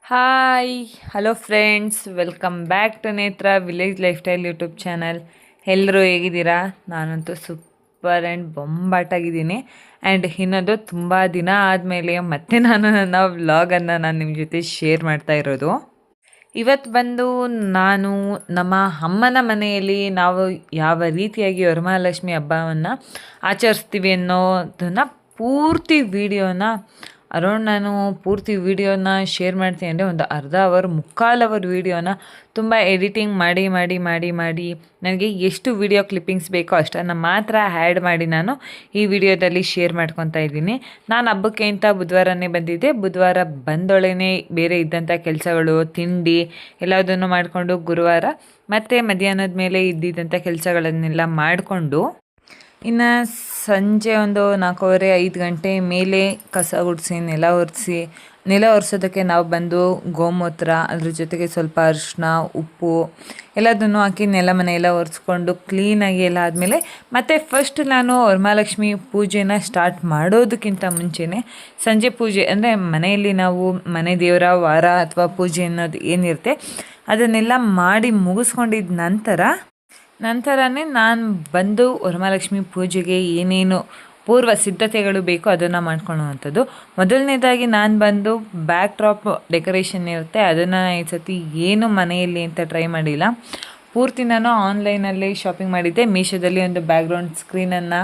Hi hello friends, welcome back to Netra village lifestyle YouTube channel. ಎಲ್ಲರೂ ಹೇಗಿದ್ದೀರಾ? ನಾನಂತೂ super and ಬೊಂಬಾಟಾಗಿದ್ದೀನಿ. And ಇನ್ನೊಂದು ತುಂಬ ದಿನ ಆದಮೇಲೆ ಮತ್ತೆ ನಾನು ನನ್ನ ವ್ಲಾಗನ್ನು ನಾನು ನಿಮ್ಮ ಜೊತೆ ಶೇರ್ ಮಾಡ್ತಾ ಇರೋದು. ಇವತ್ತು ಬಂದು ನಾನು ನಮ್ಮ ಅಮ್ಮನ ಮನೆಯಲ್ಲಿ ನಾವು ಯಾವ ರೀತಿಯಾಗಿ ವರಮಹಾಲಕ್ಷ್ಮಿ ಹಬ್ಬವನ್ನು ಆಚರಿಸ್ತೀವಿ ಅನ್ನೋದನ್ನು ಪೂರ್ತಿ ವೀಡಿಯೋನ ನಾನು ಪೂರ್ತಿ ವೀಡಿಯೋನ ಶೇರ್ ಮಾಡ್ತೀನಿ. ಅಂದರೆ ಒಂದು ಅರ್ಧ ಮುಕ್ಕಾಲು ಅವರ್ ವೀಡಿಯೋನ ತುಂಬ ಎಡಿಟಿಂಗ್ ಮಾಡಿ ನನಗೆ ಎಷ್ಟು ವೀಡಿಯೋ ಕ್ಲಿಪ್ಪಿಂಗ್ಸ್ ಬೇಕೋ ಅಷ್ಟನ್ನು ಮಾತ್ರ ಆ್ಯಡ್ ಮಾಡಿ ನಾನು ಈ ವಿಡಿಯೋದಲ್ಲಿ ಶೇರ್ ಮಾಡ್ಕೊತಾ ಇದ್ದೀನಿ. ನಾನು ಹಬ್ಬಕ್ಕೆ ಅಂತ ಬುಧವಾರನೇ ಬಂದಿದ್ದೆ. ಬುಧವಾರ ಬಂದೊಳನೆ ಬೇರೆ ಇದ್ದಂಥ ಕೆಲಸಗಳು, ತಿಂಡಿ ಎಲ್ಲದನ್ನು ಮಾಡಿಕೊಂಡು ಗುರುವಾರ ಮತ್ತು ಮಧ್ಯಾಹ್ನದ ಮೇಲೆ ಇದ್ದಿದ್ದಂಥ ಕೆಲಸಗಳನ್ನೆಲ್ಲ ಮಾಡಿಕೊಂಡು ಇನ್ನು ಸಂಜೆ ಒಂದು 4:30-5 ಗಂಟೆ ಮೇಲೆ ಕಸ ಗುಡಿಸಿ ನೆಲ ಒರೆಸೋದಕ್ಕೆ ನಾವು ಬಂದು ಗೋಮೂತ್ರ, ಅದ್ರ ಜೊತೆಗೆ ಸ್ವಲ್ಪ ಅರಿಶಿನ, ಉಪ್ಪು ಎಲ್ಲದನ್ನು ಹಾಕಿ ಮನೆ ಎಲ್ಲ ಒರೆಸ್ಕೊಂಡು ಕ್ಲೀನಾಗಿ ಎಲ್ಲ ಆದಮೇಲೆ ಮತ್ತು ಫಸ್ಟ್ ನಾನು ವರಮಹಾಲಕ್ಷ್ಮಿ ಪೂಜೆನ ಸ್ಟಾರ್ಟ್ ಮಾಡೋದಕ್ಕಿಂತ ಮುಂಚೆನೇ ಸಂಜೆ ಪೂಜೆ, ಅಂದರೆ ಮನೆಯಲ್ಲಿ ನಾವು ಮನೆ ದೇವರ ವಾರ ಅಥವಾ ಪೂಜೆ ಅನ್ನೋದು ಏನಿರುತ್ತೆ ಅದನ್ನೆಲ್ಲ ಮಾಡಿ ಮುಗಿಸ್ಕೊಂಡಿದ್ದ ನಂತರನೇ ನಾನು ಬಂದು ವರಮಹಾಲಕ್ಷ್ಮಿ ಪೂಜೆಗೆ ಏನೇನು ಪೂರ್ವ ಸಿದ್ಧತೆಗಳು ಬೇಕೋ ಅದನ್ನು ಮಾಡ್ಕೊಳ್ಳುವಂಥದ್ದು. ಮೊದಲನೇದಾಗಿ ನಾನು ಬಂದು ಬ್ಯಾಕ್ ಡ್ರಾಪ್ ಡೆಕೋರೇಷನ್ ಇರುತ್ತೆ, ಅದನ್ನು ಈ ಸತಿ ಏನು ಮನೆಯಲ್ಲಿ ಅಂತ ಟ್ರೈ ಮಾಡಿಲ್ಲ. ಪೂರ್ತಿ ನಾನು ಆನ್ಲೈನಲ್ಲಿ ಶಾಪಿಂಗ್ ಮಾಡಿದ್ದೆ. ಮೀಶೋದಲ್ಲಿ ಒಂದು ಬ್ಯಾಕ್ಗ್ರೌಂಡ್ ಸ್ಕ್ರೀನನ್ನು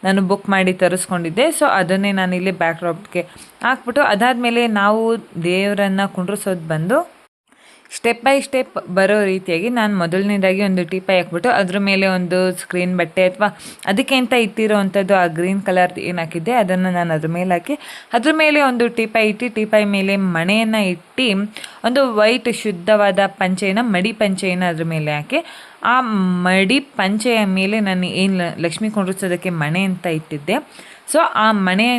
ನಾನು ಬುಕ್ ಮಾಡಿ ತರಿಸ್ಕೊಂಡಿದ್ದೆ. ಸೊ ಅದನ್ನೇ ನಾನು ಇಲ್ಲಿ ಬ್ಯಾಕ್ ಡ್ರಾಪ್ಗೆ ಹಾಕ್ಬಿಟ್ಟು ಅದಾದಮೇಲೆ ನಾವು ದೇವರನ್ನು ಕುಂಡ್ರಿಸೋದು ಬಂದು ಸ್ಟೆಪ್ ಬೈ ಸ್ಟೆಪ್ ಬರೋ ರೀತಿಯಾಗಿ ನಾನು ಮೊದಲನೇದಾಗಿ ಒಂದು ಟೀಪಾಯಿ ಹಾಕ್ಬಿಟ್ಟು ಅದ್ರ ಮೇಲೆ ಒಂದು ಸ್ಕ್ರೀನ್ ಬಟ್ಟೆ ಅಥವಾ ಅದಕ್ಕೆ ಅಂತ ಇಟ್ಟಿರೋ ಅಂಥದ್ದು ಆ ಗ್ರೀನ್ ಕಲರ್ ಏನು ಹಾಕಿದ್ದೆ ಅದನ್ನು ನಾನು ಅದ್ರ ಮೇಲೆ ಹಾಕಿ ಅದ್ರ ಮೇಲೆ ಒಂದು ಟೀಪಾಯಿ ಇಟ್ಟು ಟೀಪಾಯಿ ಮೇಲೆ ಮಣೆಯನ್ನು ಇಟ್ಟು ಒಂದು ವೈಟ್ ಶುದ್ಧವಾದ ಮಡಿ ಪಂಚೆಯನ್ನು ಅದ್ರ ಮೇಲೆ ಹಾಕಿ ಆ ಮಡಿ ಪಂಚೆಯ ಮೇಲೆ ನಾನು ಏನು ಲಕ್ಷ್ಮೀ ಕುಂಡ್ರಿಸೋದಕ್ಕೆ ಮಣೆ ಅಂತ ಇಟ್ಟಿದ್ದೆ. ಸೊ ಆ ಮನೆಯ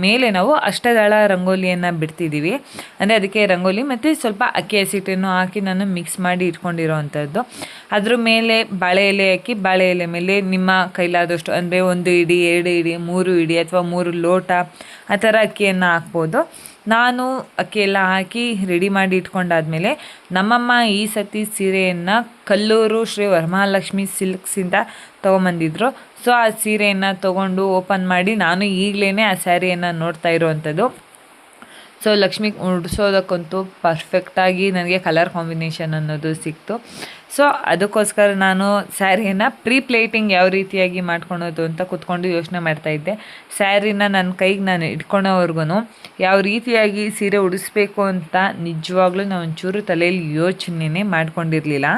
ಮೇಲೆ ನಾವು ಅಷ್ಟದಳ ರಂಗೋಲಿಯನ್ನು ಬಿಡ್ತಿದ್ದೀವಿ. ಅಂದರೆ ಅದಕ್ಕೆ ರಂಗೋಲಿ ಮತ್ತು ಸ್ವಲ್ಪ ಅಕ್ಕಿ ಹಸಿಟ್ಟನ್ನು ಹಾಕಿ ನಾನು ಮಿಕ್ಸ್ ಮಾಡಿ ಇಟ್ಕೊಂಡಿರೋ ಅಂಥದ್ದು. ಅದ್ರ ಮೇಲೆ ಬಾಳೆ ಎಲೆ ಹಾಕಿ ಬಾಳೆ ಎಲೆ ಮೇಲೆ ನಿಮ್ಮ ಕೈಲಾದಷ್ಟು, ಅಂದರೆ 1 ಇಡಿ, 2 ಇಡಿ, 3 ಇಡಿ ಅಥವಾ 3 ಲೋಟ ಆ ಥರ ಅಕ್ಕಿಯನ್ನು ಹಾಕ್ಬೋದು. ನಾನು ಅಕ್ಕಿ ಎಲ್ಲ ಹಾಕಿ ರೆಡಿ ಮಾಡಿ ಇಟ್ಕೊಂಡಾದ್ಮೇಲೆ ನಮ್ಮಮ್ಮ ಈ ಸತಿ ಸೀರೆಯನ್ನು ಕಲ್ಲೂರು ಶ್ರೀ ವರಮಹಾಲಕ್ಷ್ಮಿ ಸಿಲ್ಕ್ಸಿಂದ ತೊಗೊಂಬಂದಿದ್ರು. ಸೊ ಆ ಸೀರೆಯನ್ನು ತೊಗೊಂಡು ಓಪನ್ ಮಾಡಿ ನಾನು ಈಗಲೇ ಆ ಸ್ಯಾರಿಯನ್ನು ನೋಡ್ತಾ ಇರೋವಂಥದ್ದು. ಸೊ ಲಕ್ಷ್ಮಿ ಉಡಿಸೋದಕ್ಕಂತೂ ಪರ್ಫೆಕ್ಟಾಗಿ ನನಗೆ ಕಲರ್ ಕಾಂಬಿನೇಷನ್ ಅನ್ನೋದು ಸಿಕ್ತು. ಸೊ ಅದಕ್ಕೋಸ್ಕರ ನಾನು ಸ್ಯಾರಿಯನ್ನು ಪ್ಲೇಟಿಂಗ್ ಯಾವ ರೀತಿಯಾಗಿ ಮಾಡ್ಕೊಳೋದು ಅಂತ ಕೂತ್ಕೊಂಡು ಯೋಚನೆ ಮಾಡ್ತಾಯಿದ್ದೆ. ಸ್ಯಾರಿನ ನನ್ನ ಕೈಗೆ ನಾನು ಇಟ್ಕೊಳೋವರೆಗೂ ಯಾವ ರೀತಿಯಾಗಿ ಸೀರೆ ಉಡಿಸ್ಬೇಕು ಅಂತ ನಿಜವಾಗ್ಲೂ ನಾನು ಒಂಚೂರು ತಲೆಯಲ್ಲಿ ಯೋಚನೆ ಮಾಡ್ಕೊಂಡಿರಲಿಲ್ಲ.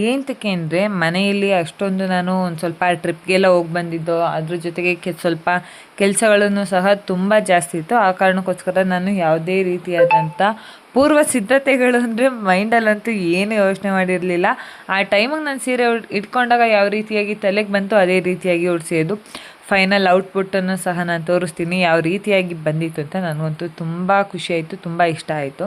ಏನಕ್ಕೆ ಅಂದರೆ ಮನೆಯಲ್ಲಿ ಅಷ್ಟೊಂದು ನಾನು ಒಂದು ಸ್ವಲ್ಪ ಟ್ರಿಪ್ಗೆಲ್ಲ ಹೋಗಿ ಬಂದಿದ್ದು, ಅದ್ರ ಜೊತೆಗೆ ಸ್ವಲ್ಪ ಕೆಲಸಗಳನ್ನು ಸಹ ತುಂಬ ಜಾಸ್ತಿ ಇತ್ತು. ಆ ಕಾರಣಕ್ಕೋಸ್ಕರ ನಾನು ಯಾವುದೇ ರೀತಿಯಾದಂಥ ಪೂರ್ವ ಸಿದ್ಧತೆಗಳು ಅಂದರೆ ಮೈಂಡಲ್ಲಂತೂ ಏನು ಯೋಚನೆ ಮಾಡಿರಲಿಲ್ಲ. ಆ ಟೈಮಿಗೆ ನಾನು ಸೀರೆ ಇಟ್ಕೊಂಡಾಗ ಯಾವ ರೀತಿಯಾಗಿ ತಲೆಗೆ ಬಂತು ಅದೇ ರೀತಿಯಾಗಿ ಉಡಿಸೋದು. ಫೈನಲ್ ಔಟ್ಪುಟ್ಟನ್ನು ಸಹ ನಾನು ತೋರಿಸ್ತೀನಿ ಯಾವ ರೀತಿಯಾಗಿ ಬಂದಿತ್ತು ಅಂತ. ನನಗಂತೂ ತುಂಬ ಖುಷಿಯಾಯಿತು, ತುಂಬ ಇಷ್ಟ ಆಯಿತು.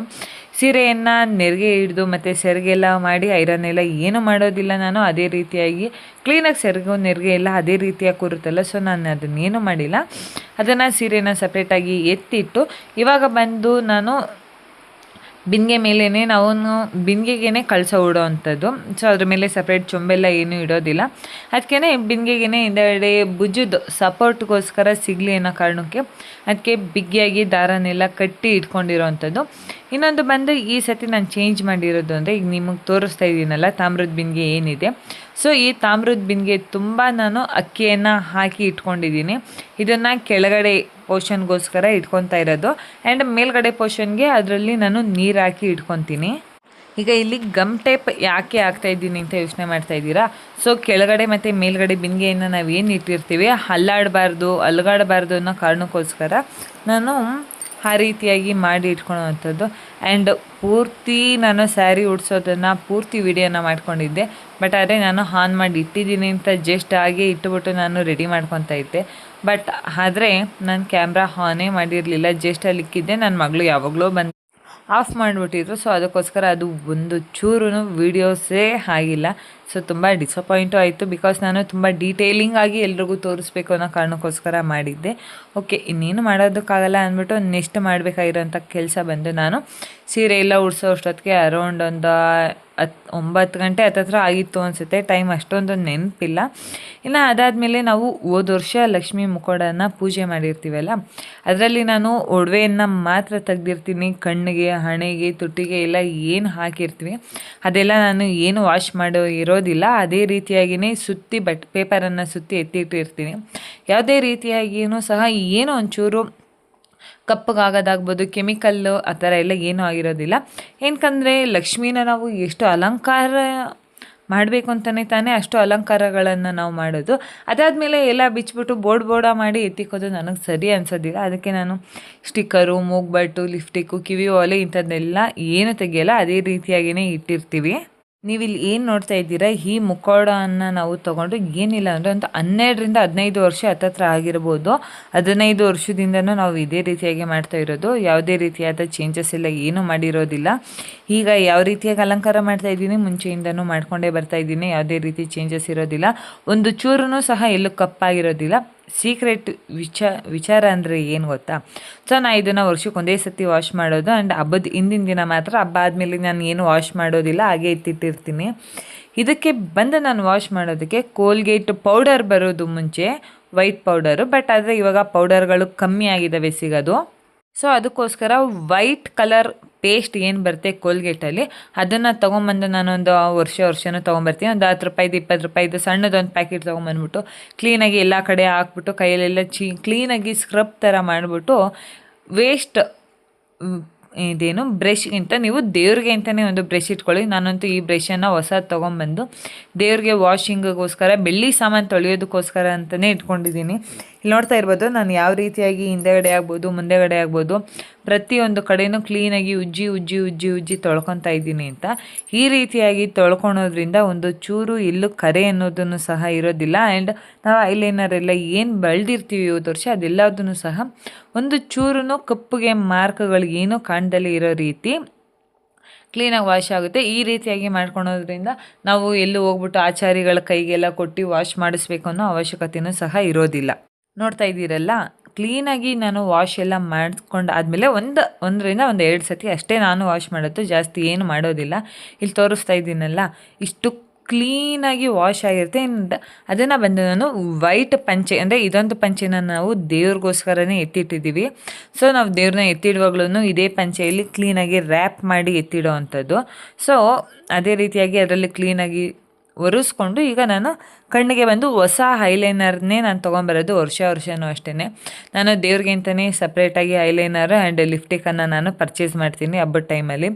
ಸೀರೆಯನ್ನು ನೆರಿಗೆ ಹಿಡಿದು ಮತ್ತು ಸೆರಗೆಲ್ಲ ಮಾಡಿ ಐರನ್ ಎಲ್ಲ ಏನೂ ಮಾಡೋದಿಲ್ಲ ನಾನು. ಅದೇ ರೀತಿಯಾಗಿ ಕ್ಲೀನಾಗಿ ನೆರಿಗೆ ಎಲ್ಲ ಅದೇ ರೀತಿಯಾಗಿ ಕೂರುತ್ತಲ್ಲ, ಸೊ ನಾನು ಅದನ್ನೇನು ಮಾಡಿಲ್ಲ. ಅದನ್ನು ಸೀರೆನ ಸಪ್ರೇಟಾಗಿ ಎತ್ತಿಟ್ಟು ಇವಾಗ ಬಂದು ನಾನು ಬಿಂದಿಗೆ ಮೇಲೇ ನಾವು ಬಿಂದಿಗೆಗೇ ಕಳಸ ಇಡೋ ಅಂಥದ್ದು. ಸೊ ಅದ್ರ ಮೇಲೆ ಸಪ್ರೇಟ್ ಚೊಂಬೆಲ್ಲ ಏನೂ ಇಡೋದಿಲ್ಲ. ಅದಕ್ಕೆ ಬಿಂದಿಗೆಗೇ ಹಿಂದೆಗಡೆ ಭುಜದ ಸಪೋರ್ಟ್ಗೋಸ್ಕರ ಸಿಗಲಿ ಅನ್ನೋ ಕಾರಣಕ್ಕೆ ಅದಕ್ಕೆ ಬಿಗಿಯಾಗಿ ದಾರನೆಲ್ಲ ಕಟ್ಟಿ ಇಟ್ಕೊಂಡಿರೋ ಅಂಥದ್ದು. ಇನ್ನೊಂದು ಬಂದು ಈ ಸತಿ ನಾನು ಚೇಂಜ್ ಮಾಡಿರೋದು ಅಂದರೆ ಈಗ ನಿಮಗೆ ತೋರಿಸ್ತಾ ಇದ್ದೀನಲ್ಲ ತಾಮ್ರದ ಬಿಂದಿಗೆ ಏನಿದೆ. ಸೊ ಈ ತಾಮ್ರದ ಬಿಂದಿಗೆ ತುಂಬ ನಾನು ಅಕ್ಕಿಯನ್ನು ಹಾಕಿ ಇಟ್ಕೊಂಡಿದ್ದೀನಿ. ಇದನ್ನು ಕೆಳಗಡೆ ಪೋರ್ಷನ್ಗೋಸ್ಕರ ಇಟ್ಕೊತಾ ಇರೋದು. ಆ್ಯಂಡ್ ಮೇಲ್ಗಡೆ ಪೋರ್ಷನ್ಗೆ ಅದರಲ್ಲಿ ನಾನು ನೀರು ಹಾಕಿ ಇಟ್ಕೊತೀನಿ. ಈಗ ಇಲ್ಲಿ ಗಮ್ ಟೇಪ್ ಯಾಕೆ ಹಾಕ್ತಾಯಿದ್ದೀನಿ ಅಂತ ಯೋಚನೆ ಮಾಡ್ತಾಯಿದ್ದೀರಾ? ಸೊ ಕೆಳಗಡೆ ಮತ್ತು ಮೇಲ್ಗಡೆ ಬಿಂದಿಗೆಯನ್ನು ನಾವು ಏನು ಇಟ್ಟಿರ್ತೀವಿ ಅಲಗಾಡಬಾರ್ದು ಅನ್ನೋ ಕಾರಣಕ್ಕೋಸ್ಕರ ನಾನು ಆ ರೀತಿಯಾಗಿ ಮಾಡಿ ಇಟ್ಕೊಳ್ಳೋವಂಥದ್ದು. ಆ್ಯಂಡ್ ಪೂರ್ತಿ ನಾನು ಸ್ಯಾರಿ ಉಡ್ಸೋದನ್ನು ಪೂರ್ತಿ ವಿಡಿಯೋನ ಮಾಡ್ಕೊಂಡಿದ್ದೆ. ಬಟ್ ಆದರೆ ನಾನು ಆನ್ ಮಾಡಿ ಇಟ್ಟಿದ್ದೀನಿ ಅಂತ ಜಸ್ಟ್ ಹಾಗೆ ಇಟ್ಟುಬಿಟ್ಟು ನಾನು ರೆಡಿ ಮಾಡ್ಕೊತಾ ಇದ್ದೆ. ಬಟ್ ಆದರೆ ನಾನು ಕ್ಯಾಮ್ರಾ ಆನೇ ಮಾಡಿರಲಿಲ್ಲ, ಜಸ್ಟ್ ಅಲ್ಲಿ ಇಕ್ಕಿದ್ದೆ. ನನ್ನ ಮಗಳು ಯಾವಾಗಲೂ ಬಂದು ಆಫ್ ಮಾಡಿಬಿಟ್ಟಿದ್ರು. ಸೊ ಅದಕ್ಕೋಸ್ಕರ ಅದು ಒಂದು ಚೂರು ವೀಡಿಯೋಸೇ ಆಗಿಲ್ಲ. ಸೊ ತುಂಬ ಡಿಸಪಾಯಿಂಟು ಆಯಿತು, ಬಿಕಾಸ್ ನಾನು ತುಂಬ ಡೀಟೇಲಿಂಗ್ ಆಗಿ ಎಲ್ರಿಗೂ ತೋರಿಸ್ಬೇಕು ಅನ್ನೋ ಕಾರಣಕ್ಕೋಸ್ಕರ ಮಾಡಿದ್ದೆ. ಓಕೆ, ಇನ್ನೇನು ಮಾಡೋದಕ್ಕಾಗಲ್ಲ ಅಂದ್ಬಿಟ್ಟು ನೆಕ್ಸ್ಟ್ ಮಾಡಬೇಕಾಗಿರೋಂಥ ಕೆಲಸ ಬಂದು, ನಾನು ಸೀರೆ ಎಲ್ಲ ಉಡ್ಸೋ ಅಷ್ಟೊತ್ತಿಗೆ ಅರೌಂಡ್ ಒಂದು 9 ಗಂಟೆ ಹತ್ತತ್ರ ಆಗಿತ್ತು ಅನಿಸುತ್ತೆ. ಟೈಮ್ ಅಷ್ಟೊಂದು ನೆನಪಿಲ್ಲ. ಇನ್ನು ಅದಾದಮೇಲೆ ನಾವು ಹೋದ ವರ್ಷ ಲಕ್ಷ್ಮೀ ಮುಖೋಡನ ಪೂಜೆ ಮಾಡಿರ್ತೀವಲ್ಲ, ಅದರಲ್ಲಿ ನಾನು ಒಡವೆಯನ್ನು ಮಾತ್ರ ತೆಗ್ದಿರ್ತೀನಿ. ಕಣ್ಣಿಗೆ, ಹಣೆಗೆ, ತುಟಿಗೆ ಎಲ್ಲ ಏನು ಹಾಕಿರ್ತೀವಿ ಅದೆಲ್ಲ ನಾನು ಏನು ವಾಶ್ ಮಾಡೋ ಇರೋದಿಲ್ಲ. ಅದೇ ರೀತಿಯಾಗಿಯೇ ಸುತ್ತಿ ಪೇಪರನ್ನು ಸುತ್ತಿ ಎತ್ತಿಟ್ಟಿರ್ತೀನಿ. ಯಾವುದೇ ರೀತಿಯಾಗಿಯೂ ಸಹ ಏನೋ ಒಂಚೂರು ಕಪ್ಪಗಾಗೋದಾಗ್ಬೋದು, ಕೆಮಿಕಲ್ಲು ಆ ಥರ ಎಲ್ಲ ಏನೂ ಆಗಿರೋದಿಲ್ಲ. ಏನಕ್ಕಂದರೆ ಲಕ್ಷ್ಮೀನ ನಾವು ಎಷ್ಟು ಅಲಂಕಾರ ಮಾಡಬೇಕು ಅಂತಲೇ ತಾನೇ ಅಷ್ಟು ಅಲಂಕಾರಗಳನ್ನು ನಾವು ಮಾಡೋದು. ಅದಾದಮೇಲೆ ಎಲ್ಲ ಬಿಚ್ಚಿಬಿಟ್ಟು ಬೋರ್ಡ ಮಾಡಿ ಎತ್ತಿಕ್ಕೋದು ನನಗೆ ಸರಿ ಅನಿಸೋದಿಲ್ಲ. ಅದಕ್ಕೆ ನಾನು ಸ್ಟಿಕ್ಕರು, ಮೂಗ್ಬಟ್ಟು, ಲಿಫ್ಟಿಕ್ಕು, ಕಿವಿ ಓಲೆ ಇಂಥದ್ದೆಲ್ಲ ಏನು ತೆಗಿಯಲ್ಲ, ಅದೇ ರೀತಿಯಾಗಿಯೇ ಇಟ್ಟಿರ್ತೀವಿ. ನೀವಿಲ್ಲಿ ಏನು ನೋಡ್ತಾ ಇದ್ದೀರಾ, ಈ ಮುಖವಾಡವನ್ನು ನಾವು ತೊಗೊಂಡು ಏನಿಲ್ಲ ಅಂದರೆ ಒಂದು 12-15 ವರ್ಷ ಹತ್ತತ್ರ ಆಗಿರ್ಬೋದು. 15 ವರ್ಷದಿಂದನೂ ನಾವು ಇದೇ ರೀತಿಯಾಗಿ ಮಾಡ್ತಾ ಇರೋದು. ಯಾವುದೇ ರೀತಿಯಾದ ಚೇಂಜಸ್ ಎಲ್ಲ ಏನೂ ಮಾಡಿರೋದಿಲ್ಲ. ಈಗ ಯಾವ ರೀತಿಯಾಗಿ ಅಲಂಕಾರ ಮಾಡ್ತಾ ಇದ್ದೀನಿ ಮುಂಚೆಯಿಂದನೂ ಮಾಡ್ಕೊಂಡೇ ಬರ್ತಾ ಇದ್ದೀನಿ. ಯಾವುದೇ ರೀತಿ ಚೇಂಜಸ್ ಇರೋದಿಲ್ಲ. ಒಂದು ಚೂರೂ ಸಹ ಎಲ್ಲೂ ಕಪ್ಪಾಗಿರೋದಿಲ್ಲ. ಸೀಕ್ರೆಟ್ ವಿಚಾರ ಅಂದರೆ ಏನು ಗೊತ್ತಾ, ಸೊ ನಾನು ಇದನ್ನು ವರ್ಷಕ್ಕೊಂದೇ ಸತಿ ವಾಶ್ ಮಾಡೋದು. ಆ್ಯಂಡ್ ಹಬ್ಬದ ಹಿಂದಿನ ದಿನ ಮಾತ್ರ, ಹಬ್ಬ ಆದಮೇಲೆ ನಾನು ಏನು ವಾಶ್ ಮಾಡೋದಿಲ್ಲ, ಹಾಗೆ ಎತ್ತಿಟ್ಟಿರ್ತೀನಿ. ಇದಕ್ಕೆ ಬಂದು ನಾನು ವಾಶ್ ಮಾಡೋದಕ್ಕೆ ಕೋಲ್ಗೇಟ್ ಪೌಡರ್ ಬರೋದು ಮುಂಚೆ ವೈಟ್ ಪೌಡರು, ಬಟ್ ಆದರೆ ಇವಾಗ ಪೌಡರ್ಗಳು ಕಮ್ಮಿ ಆಗಿದ್ದಾವೆ ಸಿಗೋದು. ಸೊ ಅದಕ್ಕೋಸ್ಕರ ವೈಟ್ ಕಲರ್ ಪೇಸ್ಟ್ ಏನು ಬರುತ್ತೆ ಕೋಲ್ಗೇಟಲ್ಲಿ, ಅದನ್ನು ತೊಗೊಂಬಂದು ನಾನೊಂದು ವರ್ಷನೂ ತೊಗೊಂಬರ್ತೀನಿ. ಒಂದು 10 ರೂಪಾಯಿದು 20 ರೂಪಾಯಿದು ಸಣ್ಣದೊಂದು ಪ್ಯಾಕೆಟ್ ತೊಗೊಂಬಂದ್ಬಿಟ್ಟು ಕ್ಲೀನಾಗಿ ಎಲ್ಲ ಕಡೆ ಹಾಕ್ಬಿಟ್ಟು ಕೈಯಲ್ಲೆಲ್ಲ ಕ್ಲೀನಾಗಿ ಸ್ಕ್ರಬ್ ಥರ ಮಾಡಿಬಿಟ್ಟು, ವೇಸ್ಟ್ ಇದೇನು ಬ್ರಷ್ಗಿಂತ ನೀವು ದೇವ್ರಿಗೆ ಅಂತಲೇ ಒಂದು ಬ್ರಷ್ ಇಟ್ಕೊಳ್ಳಿ. ನಾನಂತೂ ಈ ಬ್ರಷನ್ನು ಹೊಸದು ತೊಗೊಂಬಂದು ದೇವ್ರಿಗೆ ವಾಷಿಂಗಿಗೋಸ್ಕರ, ಬೆಳ್ಳಿ ಸಾಮಾನು ತೊಳೆಯೋದಕ್ಕೋಸ್ಕರ ಅಂತಲೇ ಇಟ್ಕೊಂಡಿದ್ದೀನಿ. ಇಲ್ಲಿ ನೋಡ್ತಾ ಇರ್ಬೋದು ನಾನು ಯಾವ ರೀತಿಯಾಗಿ ಹಿಂದೆಗಡೆ ಆಗ್ಬೋದು, ಮುಂದೆಗಡೆ ಆಗ್ಬೋದು, ಪ್ರತಿಯೊಂದು ಕಡೆಯೂ ಕ್ಲೀನಾಗಿ ಉಜ್ಜಿ ತೊಳ್ಕೊತಾ ಇದ್ದೀನಿ ಅಂತ. ಈ ರೀತಿಯಾಗಿ ತೊಳ್ಕೊಳೋದ್ರಿಂದ ಒಂದು ಚೂರು ಎಲ್ಲೂ ಕರೆ ಅನ್ನೋದನ್ನು ಸಹ ಇರೋದಿಲ್ಲ. ಆ್ಯಂಡ್ ನಾವು ಐಲೈನರ್ ಎಲ್ಲ ಏನು ಬೆಳೆದಿರ್ತೀವಿ ಇವತ್ತು ವರ್ಷ ಅದೆಲ್ಲದನ್ನು ಸಹ ಒಂದು ಚೂರು ಕಪ್ಪುಗೆ ಮಾರ್ಕ್ಗಳು ಏನೂ ಕಾಣ್ದಲೇ ಇರೋ ರೀತಿ ಕ್ಲೀನಾಗಿ ವಾಶ್ ಆಗುತ್ತೆ. ಈ ರೀತಿಯಾಗಿ ಮಾಡ್ಕೊಳೋದ್ರಿಂದ ನಾವು ಎಲ್ಲೂ ಹೋಗ್ಬಿಟ್ಟು ಆಚಾರಿಗಳ ಕೈಗೆಲ್ಲ ಕೊಟ್ಟು ವಾಶ್ ಮಾಡಿಸ್ಬೇಕು ಅನ್ನೋ ಅವಶ್ಯಕತೆಯೂ ಸಹ ಇರೋದಿಲ್ಲ. ನೋಡ್ತಾ ಇದ್ದೀರಲ್ಲ, ಕ್ಲೀನಾಗಿ ನಾನು ವಾಶ್ ಎಲ್ಲ ಮಾಡ್ಕೊಂಡು ಆದಮೇಲೆ 1-2 ಸತಿ ಅಷ್ಟೇ ನಾನು ವಾಶ್ ಮಾಡೋದು, ಜಾಸ್ತಿ ಏನು ಮಾಡೋದಿಲ್ಲ. ಇಲ್ಲಿ ತೋರಿಸ್ತಾ ಇದ್ದೀನಲ್ಲ, ಇಷ್ಟು ಕ್ಲೀನಾಗಿ ವಾಶ್ ಆಗಿರುತ್ತೆ. ಆ್ಯಂಡ್ ಅದನ್ನು ಬಂದು ನಾನು ವೈಟ್ ಪಂಚೆ, ಅಂದರೆ ಇದೊಂದು ಪಂಚೆನ ನಾವು ದೇವ್ರಿಗೋಸ್ಕರನೇ ಎತ್ತಿಟ್ಟಿದ್ದೀವಿ. ಸೊ ನಾವು ದೇವ್ರನ್ನ ಎತ್ತಿಡುವಾಗ್ಲೂ ಇದೇ ಪಂಚೆಯಲ್ಲಿ ಕ್ಲೀನಾಗಿ ರ್ಯಾಪ್ ಮಾಡಿ ಎತ್ತಿಡೋ ಅಂಥದ್ದು. ಸೊ ಅದೇ ರೀತಿಯಾಗಿ ಅದರಲ್ಲಿ ಕ್ಲೀನಾಗಿ ಒರೆಸ್ಕೊಂಡು ಈಗ ನಾನು ಕಣ್ಣಿಗೆ ಬಂದು ಹೊಸ ಐಲೈನರ್ನೇ ನಾನು ತೊಗೊಂಬರೋದು. ವರ್ಷನೂ ಅಷ್ಟೇ ನಾನು ದೇವ್ರಿಗೆ ಅಂತಲೇ ಸಪ್ರೇಟಾಗಿ ಐಲೈನರ್ ಆ್ಯಂಡ್ ಲಿಫ್ಟಿಕನ್ನು ನಾನು ಪರ್ಚೇಸ್ ಮಾಡ್ತೀನಿ ಹಬ್ಬದ ಟೈಮಲ್ಲಿ.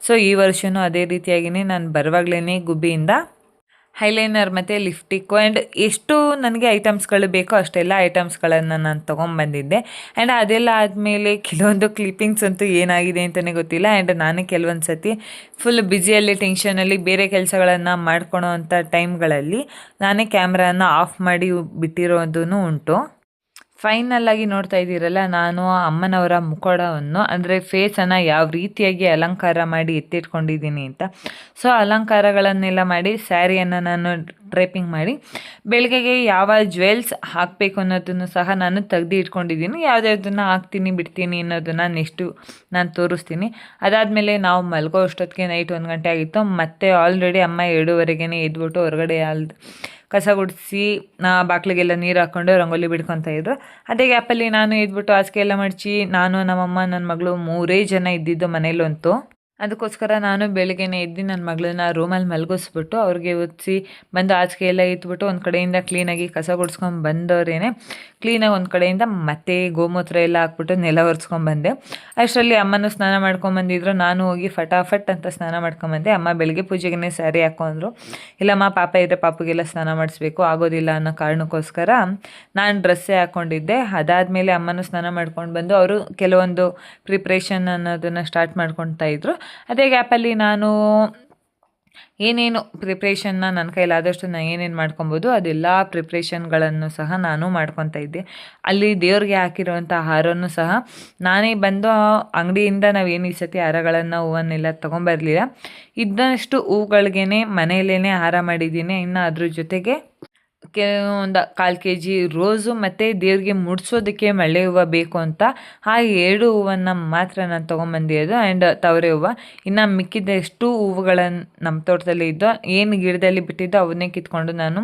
ಸೊ ಈ ವರ್ಷವೂ ಅದೇ ರೀತಿಯಾಗಿಯೇ ನಾನು ಬರುವಾಗಲೇ ಗುಬ್ಬಿಯಿಂದ ಐಲೈನರ್ ಮತ್ತು ಲಿಫ್ಟಿಕ್ಕು ಆ್ಯಂಡ್ ಎಷ್ಟು ನನಗೆ ಐಟಮ್ಸ್ಗಳು ಬೇಕೋ ಅಷ್ಟೆಲ್ಲ ಐಟಮ್ಸ್ಗಳನ್ನು ನಾನು ತೊಗೊಂಬಂದಿದ್ದೆ. ಆ್ಯಂಡ್ ಅದೆಲ್ಲ ಆದಮೇಲೆ ಕೆಲವೊಂದು ಕ್ಲಿಪ್ಪಿಂಗ್ಸ್ ಅಂತೂ ಏನಾಗಿದೆ ಅಂತಲೇ ಗೊತ್ತಿಲ್ಲ. ಆ್ಯಂಡ್ ನಾನು ಕೆಲವೊಂದು ಸತಿ ಫುಲ್ ಬ್ಯುಸಿಯಲ್ಲಿ, ಟೆನ್ಷನಲ್ಲಿ ಬೇರೆ ಕೆಲಸಗಳನ್ನು ಮಾಡ್ಕೊಳೋ ಅಂಥ ಟೈಮ್ಗಳಲ್ಲಿ ನಾನೇ ಕ್ಯಾಮ್ರಾನ ಆಫ್ ಮಾಡಿ ಬಿಟ್ಟಿರೋದೂ ಉಂಟು. ಫೈನಲ್ಲಾಗಿ ನೋಡ್ತಾ ಇದ್ದೀರಲ್ಲ, ನಾನು ಅಮ್ಮನವರ ಮುಖವಾಡವನ್ನು ಅಂದರೆ ಫೇಸನ್ನು ಯಾವ ರೀತಿಯಾಗಿ ಅಲಂಕಾರ ಮಾಡಿ ಎತ್ತಿಟ್ಕೊಂಡಿದ್ದೀನಿ ಅಂತ. ಸೊ ಅಲಂಕಾರಗಳನ್ನೆಲ್ಲ ಮಾಡಿ ಸ್ಯಾರಿಯನ್ನು ನಾನು ಡ್ರೇಪಿಂಗ್ ಮಾಡಿ ಬೆಳಗ್ಗೆಗೆ ಯಾವ ಜ್ಯುವೆಲ್ಸ್ ಹಾಕಬೇಕು ಅನ್ನೋದನ್ನು ಸಹ ನಾನು ತೆಗ್ದು ಇಟ್ಕೊಂಡಿದ್ದೀನಿ. ಯಾವುದ್ಯಾವುದನ್ನು ಹಾಕ್ತೀನಿ ಬಿಡ್ತೀನಿ ಅನ್ನೋದನ್ನು ನೆಕ್ಸ್ಟು ನಾನು ತೋರಿಸ್ತೀನಿ. ಅದಾದಮೇಲೆ ನಾವು ಮಲ್ಗೋ ಅಷ್ಟೊತ್ತಿಗೆ ನೈಟ್ 1 ಗಂಟೆ ಆಗಿತ್ತು. ಮತ್ತು ಆಲ್ರೆಡಿ ಅಮ್ಮ 2:30ಗೆ ಎದ್ಬಿಟ್ಟು ಹೊರಗಡೆ ಕಸ ಗುಡಿಸಿ ಬಾಗಿಲಿಗೆಲ್ಲ ನೀರು ಹಾಕ್ಕೊಂಡು ರಂಗೋಲಿ ಬಿಡ್ಕೊತಾ ಇದ್ರು. ಅದೇ ಗ್ಯಾಪಲ್ಲಿ ನಾನು ಎದ್ಬಿಟ್ಟು ಹಾಸಿಗೆ ಎಲ್ಲ ಮಡಚಿ, ನಾನು ನಮ್ಮಮ್ಮ ನನ್ನ ಮಗಳು 3 ಜನ ಇದ್ದಿದ್ದು ಮನೇಲಂತೂ. ಅದಕ್ಕೋಸ್ಕರ ನಾನು ಬೆಳಗ್ಗೆನೇ ಎದ್ದು ನನ್ನ ಮಗಳನ್ನ ರೂಮಲ್ಲಿ ಮಲಗಿಸ್ಬಿಟ್ಟು ಅವ್ರಿಗೆ ಒದಿಸಿ ಬಂದು ಹಾಸಿಗೆ ಎಲ್ಲ ಇಟ್ಬಿಟ್ಟು ಒಂದು ಕಡೆಯಿಂದ ಕ್ಲೀನಾಗಿ ಕಸ ಗುಡಿಸ್ಕೊಂಡು ಬಂದವರೇನೆ ಕ್ಲೀನಾಗಿ ಒಂದು ಕಡೆಯಿಂದ ಮತ್ತೆ ಗೋಮೂತ್ರ ಎಲ್ಲ ಹಾಕ್ಬಿಟ್ಟು ನೆಲ ಒರೆಸ್ಕೊಂಡ್ಬಂದೆ. ಅಷ್ಟರಲ್ಲಿ ಅಮ್ಮನೂ ಸ್ನಾನ ಮಾಡ್ಕೊಂಬಂದಿದ್ರು. ನಾನು ಹೋಗಿ ಫಟಾಫಟ್ ಅಂತ ಸ್ನಾನ ಮಾಡ್ಕೊಂಬಂದೆ. ಅಮ್ಮ ಬೆಳಗ್ಗೆ ಪೂಜೆಗೆ ಸ್ಯಾರಿ ಹಾಕ್ಕೊಂಡ್ರು. ಇಲ್ಲಮ್ಮ ಪಾಪ ಇದ್ದರೆ ಪಾಪಗೆಲ್ಲ ಸ್ನಾನ ಮಾಡಿಸ್ಬೇಕು, ಆಗೋದಿಲ್ಲ ಅನ್ನೋ ಕಾರಣಕ್ಕೋಸ್ಕರ ನಾನು ಡ್ರೆಸ್ಸೇ ಹಾಕ್ಕೊಂಡಿದ್ದೆ. ಅದಾದಮೇಲೆ ಅಮ್ಮನೂ ಸ್ನಾನ ಮಾಡ್ಕೊಂಡು ಬಂದು ಅವರು ಕೆಲವೊಂದು ಪ್ರಿಪ್ರೇಷನ್ ಅನ್ನೋದನ್ನು ಸ್ಟಾರ್ಟ್ ಮಾಡ್ಕೊತಾ ಇದ್ರು. ಅದೇ ಗ್ಯಾಪಲ್ಲಿ ನಾನು ಏನೇನು ಪ್ರಿಪ್ರೇಷನ್ನ ನನ್ನ ಕೈಲಾದಷ್ಟು ನಾನು ಏನೇನು ಮಾಡ್ಕೊಬೋದು ಅದೆಲ್ಲ ಪ್ರಿಪ್ರೇಷನ್ಗಳನ್ನು ಸಹ ನಾನು ಮಾಡ್ಕೊತಾ ಇದ್ದೆ. ಅಲ್ಲಿ ದೇವ್ರಿಗೆ ಹಾಕಿರುವಂಥ ಹಾರವನ್ನು ಸಹ ನಾನೇ ಬಂದು ಅಂಗಡಿಯಿಂದ ನಾವೇನು ಈ ಸತಿ ಹಾರಗಳನ್ನು ಹೂವನ್ನೆಲ್ಲ ತೊಗೊಂಬರಲಿಲ್ಲ. ಇದ್ದಷ್ಟು ಹೂಗಳಿಗೇ ಮನೆಯಲ್ಲೇ ಹಾರ ಮಾಡಿದ್ದೀನಿ. ಇನ್ನು ಅದ್ರ ಜೊತೆಗೆ ಒಂದು 1/4 kg ರೋಸು ಮತ್ತು ದೇವ್ರಿಗೆ ಮುಡಿಸೋದಕ್ಕೆ ಮಲ್ಲೆ ಹೂವು ಬೇಕು ಅಂತ ಆ 2 ಹೂವನ್ನು ಮಾತ್ರ ನಾನು ತೊಗೊಂಬಂದಿರೋದು. ಆ್ಯಂಡ್ ತವರೆ ಹೂವು. ಇನ್ನು ಮಿಕ್ಕಿದ ಎಷ್ಟು ಹೂವುಗಳನ್ನು ನಮ್ಮ ತೋಟದಲ್ಲಿ ಇದ್ದೋ ಏನು ಗಿಡದಲ್ಲಿ ಬಿಟ್ಟಿದ್ದೋ ಅವನ್ನೇ ಕಿತ್ಕೊಂಡು ನಾನು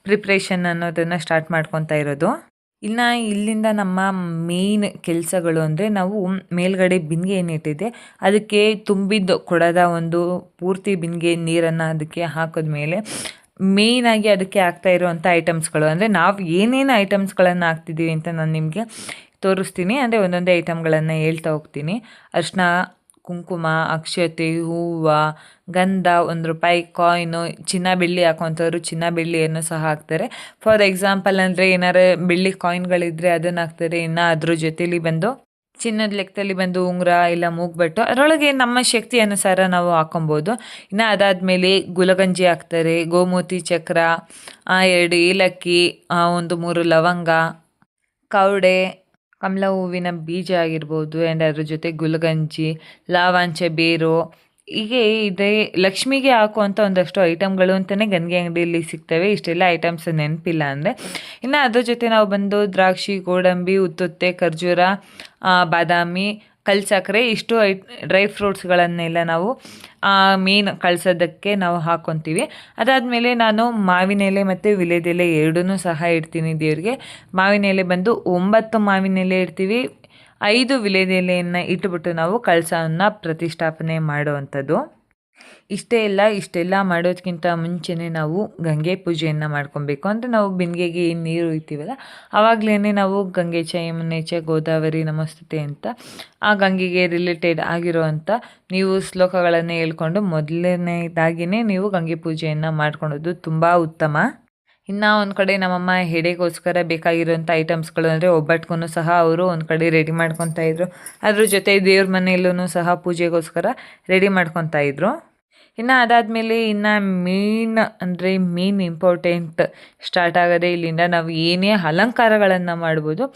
ಪ್ರಿಪ್ರೇಷನ್ ಅನ್ನೋದನ್ನು ಸ್ಟಾರ್ಟ್ ಮಾಡ್ಕೊತಾ ಇರೋದು. ಇನ್ನು ಇಲ್ಲಿಂದ ನಮ್ಮ ಮೇನ್ ಕೆಲಸಗಳು ಅಂದರೆ ನಾವು ಮೇಲ್ಗಡೆ ಬಿಂದಿಗೆ ಏನಿಟ್ಟಿದೆ ಅದಕ್ಕೆ ತುಂಬಿದ್ದು ಕೊಡದ ಒಂದು ಪೂರ್ತಿ ಬಿಂದಿಗೆ ನೀರನ್ನು ಅದಕ್ಕೆ ಹಾಕಿದ್ಮೇಲೆ ಮೇಯ್ನಾಗಿ ಅದಕ್ಕೆ ಆಗ್ತಾ ಇರುವಂಥ ಐಟಮ್ಸ್ಗಳು ಅಂದರೆ ನಾವು ಏನೇನು ಐಟಮ್ಸ್ಗಳನ್ನು ಹಾಕ್ತಿದ್ದೀವಿ ಅಂತ ನಾನು ನಿಮಗೆ ತೋರಿಸ್ತೀನಿ. ಅಂದರೆ ಒಂದೊಂದೇ ಐಟಮ್ಗಳನ್ನು ಹೇಳ್ತಾ ಹೋಗ್ತೀನಿ. ಅರಿಶಿನ, ಕುಂಕುಮ, ಅಕ್ಷತೆ, ಹೂವು, ಗಂಧ, ₹1 ಕಾಯಿನು, ಚಿನ್ನ ಬೆಳ್ಳಿ ಹಾಕೋಂಥವ್ರು ಚಿನ್ನ ಬೆಳ್ಳಿಯನ್ನು ಸಹ ಹಾಕ್ತಾರೆ. ಫಾರ್ ಎಕ್ಸಾಂಪಲ್ ಅಂದರೆ ಏನಾರು ಬೆಳ್ಳಿ ಕಾಯಿನ್ಗಳಿದ್ದರೆ ಅದನ್ನು ಹಾಕ್ತಾರೆ. ಇನ್ನು ಅದ್ರ ಜೊತೇಲಿ ಬಂದು ಚಿನ್ನದ ಲೆಕ್ಕದಲ್ಲಿ ಬಂದು ಉಂಗುರ ಇಲ್ಲ ಮೂಗ್ಬಟ್ಟು ಅದರೊಳಗೆ ನಮ್ಮ ಶಕ್ತಿ ಅನುಸಾರ ನಾವು ಹಾಕೊಬೋದು. ಇನ್ನು ಅದಾದಮೇಲೆ ಗುಲಗಂಜಿ ಹಾಕ್ತಾರೆ, ಗೋಮೂತಿ ಚಕ್ರ, 2 ಏಲಕ್ಕಿ, 1-3 ಲವಂಗ, ಕವಡೆ, ಕಮಲ ಹೂವಿನ ಬೀಜ ಆಗಿರ್ಬೋದು. ಆ್ಯಂಡ್ ಅದ್ರ ಜೊತೆ ಗುಲಗಂಜಿ, ಲಾವಾಂಚ ಬೇರು, ಹೀಗೆ ಇದೆ. ಲಕ್ಷ್ಮಿಗೆ ಹಾಕುವಂಥ ಒಂದಷ್ಟು ಐಟಮ್ಗಳು ಅಂತಲೇ ಗಂಗೆ ಅಂಗಡಿಯಲ್ಲಿ ಸಿಗ್ತವೆ. ಇಷ್ಟೆಲ್ಲ ಐಟಮ್ಸ್ ನೆನಪಿಲ್ಲ ಅಂದರೆ. ಇನ್ನು ಅದ್ರ ಜೊತೆ ನಾವು ಬಂದು ದ್ರಾಕ್ಷಿ, ಗೋಡಂಬಿ, ಉತ್ತುತ್ತೆ, ಖರ್ಜೂರ, ಬಾದಾಮಿ, ಕಲ್ಸಕ್ಕರೆ ಇಷ್ಟು ಡ್ರೈ ಫ್ರೂಟ್ಸ್ಗಳನ್ನೆಲ್ಲ ನಾವು ಮೇನ್ ಕಳ್ಸೋದಕ್ಕೆ ನಾವು ಹಾಕ್ಕೊತೀವಿ. ಅದಾದಮೇಲೆ ನಾನು ಮಾವಿನ ಎಲೆ ಮತ್ತು ವಿಳ್ಯದೆಲೆ ಎರಡೂ ಸಹ ಇಡ್ತೀನಿ ದೇವ್ರಿಗೆ. ಮಾವಿನ ಎಲೆ ಬಂದು 9 ಮಾವಿನ ಎಲೆ ಇಡ್ತೀವಿ. 5 ವಿಳ್ಯದೆಲೆಯನ್ನು ಇಟ್ಬಿಟ್ಟು ನಾವು ಕಳಸವನ್ನು ಪ್ರತಿಷ್ಠಾಪನೆ ಮಾಡುವಂಥದ್ದು. ಇಷ್ಟೆಲ್ಲ ಮಾಡೋದಕ್ಕಿಂತ ಮುಂಚೆನೇ ನಾವು ಗಂಗೆ ಪೂಜೆಯನ್ನು ಮಾಡ್ಕೊಬೇಕು. ಅಂದರೆ ನಾವು ಬಿಂದಿಗೆಗೆ ಏನು ನೀರು ಇರ್ತೀವಲ್ಲ ಆವಾಗಲೇ ನಾವು ಗಂಗೆ ಚ ಯಮುನೆ ಚ ಗೋದಾವರಿ ನಮಸ್ತುತೆ ಅಂತ ಆ ಗಂಗೆಗೆ ರಿಲೇಟೆಡ್ ಆಗಿರೋವಂಥ ನೀವು ಶ್ಲೋಕಗಳನ್ನು ಹೇಳ್ಕೊಂಡು ಮೊದಲನೇದಾಗಿಯೇ ನೀವು ಗಂಗೆ ಪೂಜೆಯನ್ನು ಮಾಡ್ಕೊಳೋದು ತುಂಬ ಉತ್ತಮ. ಇನ್ನು ಒಂದು ಕಡೆ ನಮ್ಮಮ್ಮ ಎಡೆಗೋಸ್ಕರ ಬೇಕಾಗಿರೋಂಥ ಐಟಮ್ಸ್ಗಳು ಅಂದರೆ ಒಬ್ಬಟ್ಟಿಗೂ ಸಹ ಅವರು ಒಂದು ಕಡೆ ರೆಡಿ ಮಾಡ್ಕೊತಾ ಇದ್ರು. ಅದ್ರ ಜೊತೆ ದೇವ್ರ ಮನೆಯಲ್ಲೂ ಸಹ ಪೂಜೆಗೋಸ್ಕರ ರೆಡಿ ಮಾಡ್ಕೊತಾ ಇದ್ರು. ಇನ್ನು ಅದಾದಮೇಲೆ ಇನ್ನು ಮೇನ್ ಇಂಪಾರ್ಟೆಂಟ್ ಸ್ಟಾರ್ಟ್ ಆಗೋದೇ ಇಲ್ಲಿಂದ. ನಾವು ಏನೇ ಅಲಂಕಾರಗಳನ್ನು ಮಾಡ್ಬೋದು.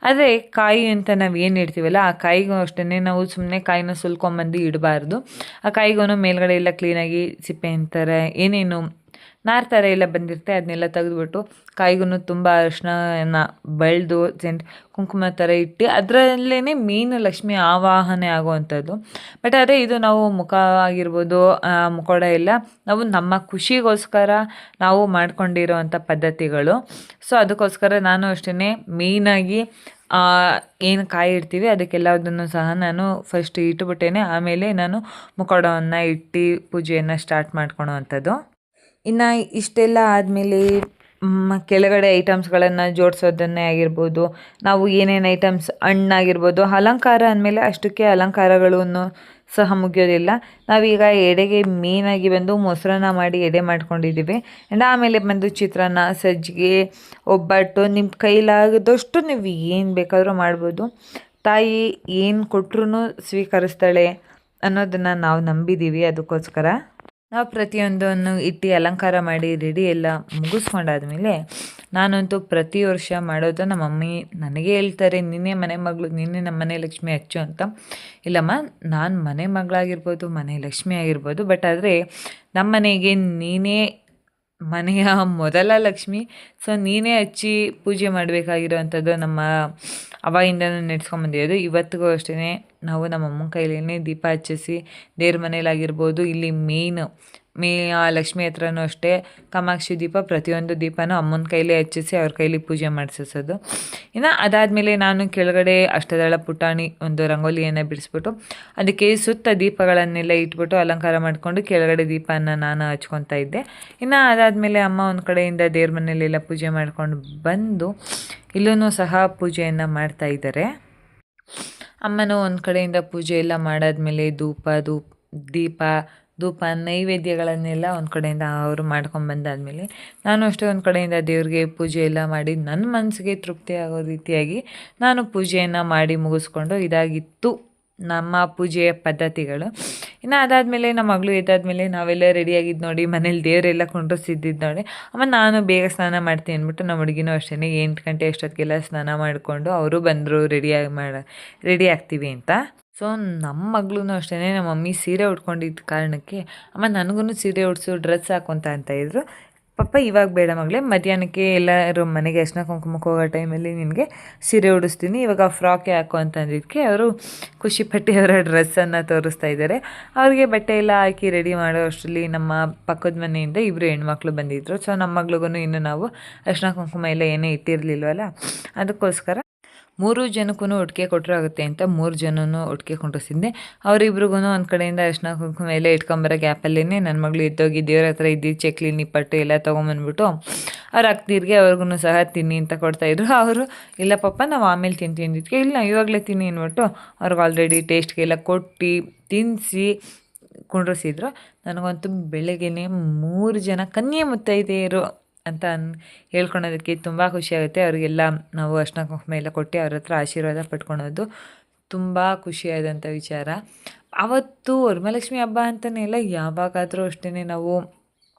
ಆದರೆ ಕಾಯಿ ಅಂತ ನಾವು ಏನು ಇಡ್ತೀವಲ್ಲ ಆ ಕಾಯಿಗೂ ಅಷ್ಟೇ ನಾವು ಸುಮ್ಮನೆ ಕಾಯಿನ ಸುಲ್ಕೊಂಬಂದು ಇಡಬಾರ್ದು. ಆ ಕಾಯಿಗೂ ಮೇಲ್ಗಡೆ ಎಲ್ಲ ಕ್ಲೀನಾಗಿ ಸಿಪ್ಪೆ ಅಂತಾರೆ ಏನೇನು ನಾರು ಥರ ಎಲ್ಲ ಬಂದಿರುತ್ತೆ ಅದನ್ನೆಲ್ಲ ತೆಗೆದುಬಿಟ್ಟು ಕಾಯಿಗೂ ತುಂಬ ಅರಿಶಿನ ಬಳ್ದು ಕುಂಕುಮ ಥರ ಇಟ್ಟು ಅದರಲ್ಲೇ ಮೇನ್ ಲಕ್ಷ್ಮಿ ಆವಾಹನೆ ಆಗುವಂಥದ್ದು. ಬಟ್ ಆದರೆ ಇದು ನಾವು ಮುಖ ಆಗಿರ್ಬೋದು ಮುಖೋಡ ಎಲ್ಲ ನಾವು ನಮ್ಮ ಖುಷಿಗೋಸ್ಕರ ನಾವು ಮಾಡ್ಕೊಂಡಿರೋವಂಥ ಪದ್ಧತಿಗಳು. ಸೊ ಅದಕ್ಕೋಸ್ಕರ ನಾನು ಅಷ್ಟೇ ಮೇಯ್ನಾಗಿ ಏನು ಕಾಯಿ ಇಡ್ತೀವಿ ಅದಕ್ಕೆಲ್ಲದನ್ನು ಸಹ ನಾನು ಫಸ್ಟ್ ಇಟ್ಬಿಟ್ಟೇನೆ ಆಮೇಲೆ ನಾನು ಮುಖೋಡವನ್ನು ಇಟ್ಟು ಪೂಜೆಯನ್ನು ಸ್ಟಾರ್ಟ್ ಮಾಡ್ಕೊಳೋವಂಥದ್ದು. ಇನ್ನು ಇಷ್ಟೆಲ್ಲ ಆದಮೇಲೆ ಕೆಳಗಡೆ ಐಟಮ್ಸ್ಗಳನ್ನು ಜೋಡಿಸೋದನ್ನೇ ಆಗಿರ್ಬೋದು, ನಾವು ಏನೇನು ಐಟಮ್ಸ್ ಹಣ್ಣಾಗಿರ್ಬೋದು, ಅಲಂಕಾರ ಅಂದಮೇಲೆ ಅಷ್ಟಕ್ಕೆ ಅಲಂಕಾರಗಳನ್ನು ಸಹ ಮುಗಿಯೋದಿಲ್ಲ. ನಾವೀಗ ಎಡೆಗೆ ಮೇನಾಗಿ ಬಂದು ಮೊಸರನ್ನ ಮಾಡಿ ಎಡೆ ಮಾಡ್ಕೊಂಡಿದ್ದೀವಿ. ಆ್ಯಂಡ್ ಆಮೇಲೆ ಬಂದು ಚಿತ್ರಾನ್ನ, ಸಜ್ಜಿಗೆ, ಒಬ್ಬಟ್ಟು ನಿಮ್ಮ ಕೈಲಾಗದಷ್ಟು ನೀವು ಏನು ಬೇಕಾದರೂ ಮಾಡ್ಬೋದು. ತಾಯಿ ಏನು ಕೊಟ್ಟರು ಸ್ವೀಕರಿಸ್ತಾಳೆ ಅನ್ನೋದನ್ನು ನಾವು ನಂಬಿದ್ದೀವಿ. ಅದಕ್ಕೋಸ್ಕರ ನಾವು ಪ್ರತಿಯೊಂದನ್ನು ಇಟ್ಟು ಅಲಂಕಾರ ಮಾಡಿ ರೆಡಿ ಎಲ್ಲ ಮುಗಿಸ್ಕೊಂಡಾದ್ಮೇಲೆ ನಾನಂತೂ ಪ್ರತಿ ವರ್ಷ ಮಾಡೋದು ನಮ್ಮ ಮಮ್ಮಿ ನನಗೆ ಹೇಳ್ತಾರೆ, ನೀನೇ ಮನೆ ಮಗಳು, ನೀನೇ ನಮ್ಮ ಮನೆ ಲಕ್ಷ್ಮಿ ಹಚ್ಚು ಅಂತ. ಇಲ್ಲಮ್ಮ, ನಾನು ಮನೆ ಮಗಳಾಗಿರ್ಬೋದು, ಮನೆ ಲಕ್ಷ್ಮಿ ಆಗಿರ್ಬೋದು, ಬಟ್ ಆದರೆ ನಮ್ಮ ಮನೆಗೆ ನೀನೇ ಮನೆಯ ಮೊದಲ ಲಕ್ಷ್ಮಿ. ಸೊ ನೀನೇ ಹಚ್ಚಿ ಪೂಜೆ ಮಾಡಬೇಕಾಗಿರೋವಂಥದ್ದು ನಮ್ಮ ಅವಾಗಿಂದನೂ ನಡೆಸ್ಕೊಂಬಂದಿರೋದು. ಇವತ್ತಿಗೂ ಅಷ್ಟೇ ನಾವು ನಮ್ಮ ಅಮ್ಮನ ಕೈಲೇ ದೀಪ ಹಚ್ಚಿಸಿ ದೇವ್ರ ಮನೇಲಾಗಿರ್ಬೋದು, ಇಲ್ಲಿ ಲಕ್ಷ್ಮಿ ಹತ್ರನೂ ಅಷ್ಟೇ ಕಾಮಾಕ್ಷಿ ದೀಪ, ಪ್ರತಿಯೊಂದು ದೀಪನೂ ಅಮ್ಮನ ಕೈಲೇ ಹಚ್ಚಿಸಿ ಅವ್ರ ಕೈಲಿ ಪೂಜೆ ಮಾಡಿಸೋದು. ಇನ್ನು ಅದಾದಮೇಲೆ ನಾನು ಕೆಳಗಡೆ ಅಷ್ಟದಳ ಪುಟಾಣಿ ಒಂದು ರಂಗೋಲಿಯನ್ನು ಬಿಡಿಸ್ಬಿಟ್ಟು ಅದಕ್ಕೆ ಸುತ್ತ ದೀಪಗಳನ್ನೆಲ್ಲ ಇಟ್ಬಿಟ್ಟು ಅಲಂಕಾರ ಮಾಡಿಕೊಂಡು ಕೆಳಗಡೆ ದೀಪನ ನಾನು ಹಚ್ಕೊತಾ ಇದ್ದೆ. ಇನ್ನು ಅದಾದಮೇಲೆ ಅಮ್ಮ ಒಂದು ಕಡೆಯಿಂದ ದೇವ್ರ ಮನೆಯಲ್ಲೆಲ್ಲ ಪೂಜೆ ಮಾಡ್ಕೊಂಡು ಬಂದು ಇಲ್ಲೂ ಸಹ ಪೂಜೆಯನ್ನು ಮಾಡ್ತಾ ಇದ್ದಾರೆ. ಅಮ್ಮನೂ ಒಂದು ಕಡೆಯಿಂದ ಪೂಜೆ ಎಲ್ಲ ಮಾಡಾದ್ಮೇಲೆ ಧೂಪ ನೈವೇದ್ಯಗಳನ್ನೆಲ್ಲ ಒಂದು ಕಡೆಯಿಂದ ಅವರು ಮಾಡ್ಕೊಂಬಂದಾದ್ಮೇಲೆ ನಾನು ಅಷ್ಟೇ ಒಂದು ಕಡೆಯಿಂದ ದೇವ್ರಿಗೆ ಪೂಜೆ ಎಲ್ಲ ಮಾಡಿ ನನ್ನ ಮನಸ್ಸಿಗೆ ತೃಪ್ತಿ ಆಗೋ ರೀತಿಯಾಗಿ ನಾನು ಪೂಜೆಯನ್ನು ಮಾಡಿ ಮುಗಿಸ್ಕೊಂಡು ಇದಾಗಿತ್ತು ನಮ್ಮ ಪೂಜೆಯ ಪದ್ಧತಿಗಳು. ಇನ್ನು ಅದಾದಮೇಲೆ ನಮ್ಮ ಮಗಳು ಎದ್ದಾದ್ಮೇಲೆ ನಾವೆಲ್ಲ ರೆಡಿಯಾಗಿದ್ದು ನೋಡಿ, ಮನೇಲಿ ದೇವರೆಲ್ಲ ಕುಂಡ್ರಿಸಿದ್ದು ನೋಡಿ, ಆಮೇಲೆ ನಾನು ಬೇಗ ಸ್ನಾನ ಮಾಡ್ತೀನಿ ಅಂದ್ಬಿಟ್ಟು ನಮ್ಮ ಹುಡುಗಿನೂ ಅಷ್ಟೇ 8 ಗಂಟೆ ಅಷ್ಟೊತ್ತಿಗೆಲ್ಲ ಸ್ನಾನ ಮಾಡಿಕೊಂಡು ಅವರು ಬಂದರು ರೆಡಿ ಆಗ್ತೀವಿ ಅಂತ. ಸೊ ನಮ್ಮ ಮಗಳೂ ಅಷ್ಟೇ, ನಮ್ಮ ಮಮ್ಮಿ ಸೀರೆ ಉಟ್ಕೊಂಡಿದ್ದ ಕಾರಣಕ್ಕೆ ಅಮ್ಮ ನನಗೂ ಸೀರೆ ಉಡಿಸು, ಡ್ರೆಸ್ ಹಾಕೊಂತ ಅಂತ ಇದ್ರು. ಪಪ್ಪ ಇವಾಗ ಬೇಡ ಮಗಳೇ, ಮಧ್ಯಾಹ್ನಕ್ಕೆ ಎಲ್ಲರೂ ಮನೆಗೆ ಅರ್ಶಿನ ಕುಂಕುಮಕ್ಕೆ ಹೋಗೋ ಟೈಮಲ್ಲಿ ನಿನಗೆ ಸೀರೆ ಉಡಿಸ್ತೀನಿ, ಇವಾಗ ಫ್ರಾಕೆ ಹಾಕೋ ಅಂತಂದಿದ್ದಕ್ಕೆ ಅವರು ಖುಷಿಪಟ್ಟು ಅವರ ಡ್ರೆಸ್ಸನ್ನು ತೋರಿಸ್ತಾ ಇದ್ದಾರೆ. ಅವ್ರಿಗೆ ಬಟ್ಟೆ ಎಲ್ಲ ಹಾಕಿ ರೆಡಿ ಮಾಡೋ ಅಷ್ಟರಲ್ಲಿ ನಮ್ಮ ಪಕ್ಕದ ಮನೆಯಿಂದ ಇಬ್ಬರು ಹೆಣ್ಮಕ್ಳು ಬಂದಿದ್ದರು. ಸೊ ನಮ್ಮ ಮಗಳಿಗೂ ಇನ್ನು ನಾವು ಅರ್ಶಿನ ಕುಂಕುಮ ಎಲ್ಲ ಏನೇ ಇಟ್ಟಿರಲಿಲ್ವಲ್ಲ, ಅದಕ್ಕೋಸ್ಕರ 3 ಜನಕ್ಕೂ ಒಟ್ಟಿಗೆ ಕೊಟ್ಟರು ಆಗುತ್ತೆ ಅಂತ 3 ಜನನೂ ಒಟ್ಟಿಗೆ ಕೊಂಡಿಸಿದ್ದೆ. ಅವರಿಬ್ರಿಗೂ ಒಂದು ಕಡೆಯಿಂದ ಅರ್ಶಿನ ಕುಂಕುಮ ಎಲ್ಲ ಇಟ್ಕೊಂಬರೋ ಗ್ಯಾಪಲ್ಲೇ ನನ್ನ ಮಗಳು ಎದ್ದೋಗಿ ದೇವ್ರ ಹತ್ರ ಇದ್ದಿದ್ದು ಚಕ್ಲಿ ನಿಪ್ಪಟ್ಟು ಎಲ್ಲ ತೊಗೊಂಬಂದ್ಬಿಟ್ಟು ಅವ್ರ ಅಕ್ಕದಿರ್ಗೆ ಅವ್ರಿಗೂ ಸಹ ತಿನ್ನಿ ಅಂತ ಕೊಡ್ತಾಯಿದ್ರು. ಅವರು ಇಲ್ಲ ಪಪ್ಪ ನಾವು ಆಮೇಲೆ ತಿಂತಿದ್ದಕ್ಕೆ ಇಲ್ಲ ಇವಾಗಲೇ ತಿನ್ನಿ ಅಂದ್ಬಿಟ್ಟು ಅವ್ರಿಗೆ ಆಲ್ರೆಡಿ ಟೇಸ್ಟ್ಗೆಲ್ಲ ಕೊಟ್ಟು ತಿನ್ನಿಸಿ ಕುಂಡ್ರಿಸಿದ್ರು. ನನಗಂತೂ ಬೆಳಗ್ಗೆನೇ 3 ಜನ ಕನ್ಯೆ ಮುತ್ತೈದೆಯರು ಅಂತ ಹೇಳ್ಕೊಳೋದಕ್ಕೆ ತುಂಬ ಖುಷಿಯಾಗುತ್ತೆ. ಅವರಿಗೆಲ್ಲ ನಾವು ಅರ್ಶಿನ ಕುಂಕುಮ ಎಲ್ಲ ಕೊಟ್ಟು ಅವ್ರ ಹತ್ರ ಆಶೀರ್ವಾದ ಪಡ್ಕೊಳೋದು ತುಂಬ ಖುಷಿಯಾದಂಥ ವಿಚಾರ. ಆವತ್ತು ವರಮಹಾಲಕ್ಷ್ಮಿ ಹಬ್ಬ ಅಂತಲೇ ಎಲ್ಲ ಯಾವಾಗಾದರೂ ಅಷ್ಟೇ ನಾವು